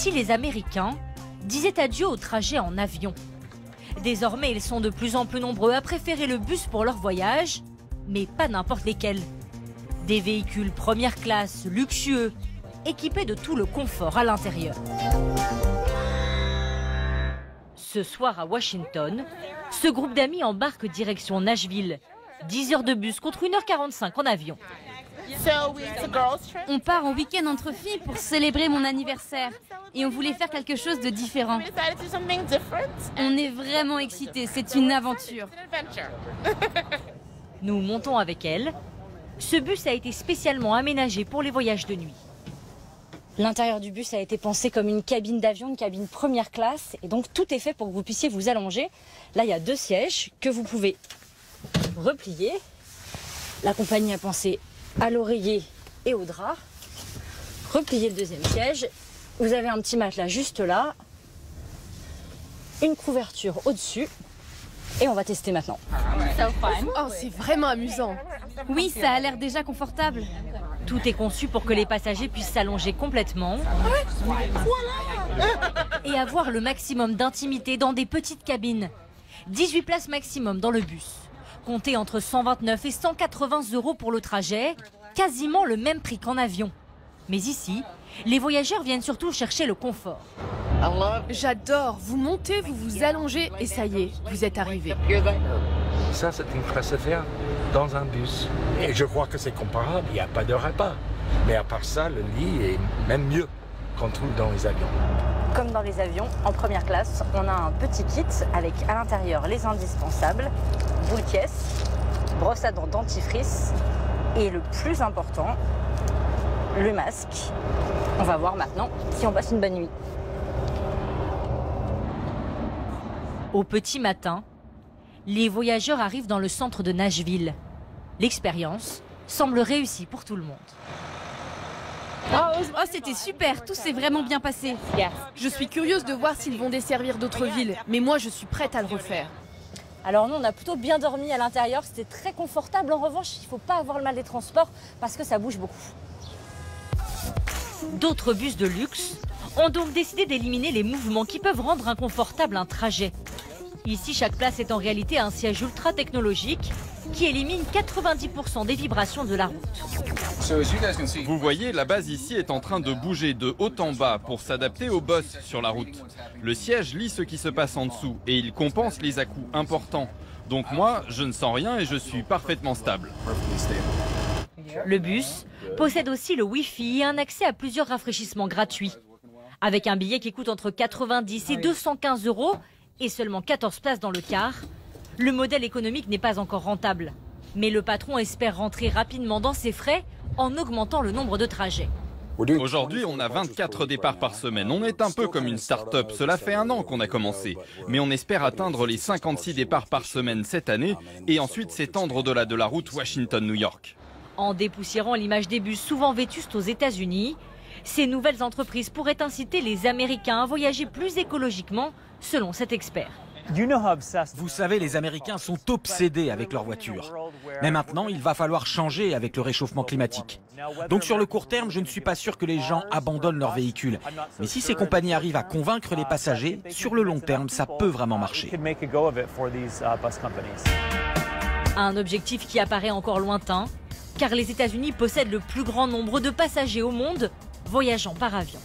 Jusqu'ici, les Américains disaient adieu au trajet en avion. Désormais, ils sont de plus en plus nombreux à préférer le bus pour leur voyage, mais pas n'importe lesquels. Des véhicules première classe, luxueux, équipés de tout le confort à l'intérieur. Ce soir à Washington, ce groupe d'amis embarque direction Nashville. 10 heures de bus contre 1h45 en avion. On part en week-end entre filles pour célébrer mon anniversaire. Et on voulait faire quelque chose de différent. On est vraiment excités, c'est une aventure. Nous montons avec elle. Ce bus a été spécialement aménagé pour les voyages de nuit. L'intérieur du bus a été pensé comme une cabine d'avion, une cabine première classe. Et donc tout est fait pour que vous puissiez vous allonger. Là, il y a 2 sièges que vous pouvez replier. La compagnie a pensé à l'oreiller et au drap. Replier le 2e siège. Vous avez un petit matelas juste là. Une couverture au-dessus. Et on va tester maintenant. Oh, c'est vraiment amusant. Oui, ça a l'air déjà confortable. Tout est conçu pour que les passagers puissent s'allonger complètement et avoir le maximum d'intimité dans des petites cabines. 18 places maximum dans le bus. Comptez entre 129 et 180 € pour le trajet, quasiment le même prix qu'en avion. Mais ici, les voyageurs viennent surtout chercher le confort. J'adore. Vous montez, vous vous allongez et ça y est, vous êtes arrivés. Ça, c'est une classe affaire dans un bus. Et je crois que c'est comparable, il n'y a pas de repas. Mais à part ça, le lit est même mieux qu'on trouve dans les avions. Comme dans les avions, en première classe, on a un petit kit avec à l'intérieur les indispensables, boule caisse, brosse à dents dentifrice et le plus important, le masque. On va voir maintenant si on passe une bonne nuit. Au petit matin, les voyageurs arrivent dans le centre de Nashville. L'expérience semble réussie pour tout le monde. Oh, c'était super, tout s'est vraiment bien passé. Je suis curieuse de voir s'ils vont desservir d'autres villes, mais moi je suis prête à le refaire. Alors nous, on a plutôt bien dormi à l'intérieur, c'était très confortable. En revanche, il ne faut pas avoir le mal des transports parce que ça bouge beaucoup. D'autres bus de luxe ont donc décidé d'éliminer les mouvements qui peuvent rendre inconfortable un trajet. Ici, chaque place est en réalité un siège ultra technologique qui élimine 90% des vibrations de la route. Vous voyez, la base ici est en train de bouger de haut en bas pour s'adapter aux bosses sur la route. Le siège lit ce qui se passe en dessous et il compense les à-coups importants. Donc moi, je ne sens rien et je suis parfaitement stable. Le bus possède aussi le Wi-Fi et un accès à plusieurs rafraîchissements gratuits. Avec un billet qui coûte entre 90 et 215 € et seulement 14 places dans le car, le modèle économique n'est pas encore rentable. Mais le patron espère rentrer rapidement dans ses frais en augmentant le nombre de trajets. Aujourd'hui, on a 24 départs par semaine. On est un peu comme une start-up. Cela fait 1 an qu'on a commencé. Mais on espère atteindre les 56 départs par semaine cette année et ensuite s'étendre au-delà de la route Washington-New York. En dépoussiérant l'image des bus souvent vétustes aux États-Unis, ces nouvelles entreprises pourraient inciter les Américains à voyager plus écologiquement, selon cet expert. Vous savez, les Américains sont obsédés avec leur voiture. Mais maintenant, il va falloir changer avec le réchauffement climatique. Donc sur le court terme, je ne suis pas sûr que les gens abandonnent leur véhicule. Mais si ces compagnies arrivent à convaincre les passagers, sur le long terme, ça peut vraiment marcher. Un objectif qui apparaît encore lointain, car les États-Unis possèdent le plus grand nombre de passagers au monde voyageant par avion.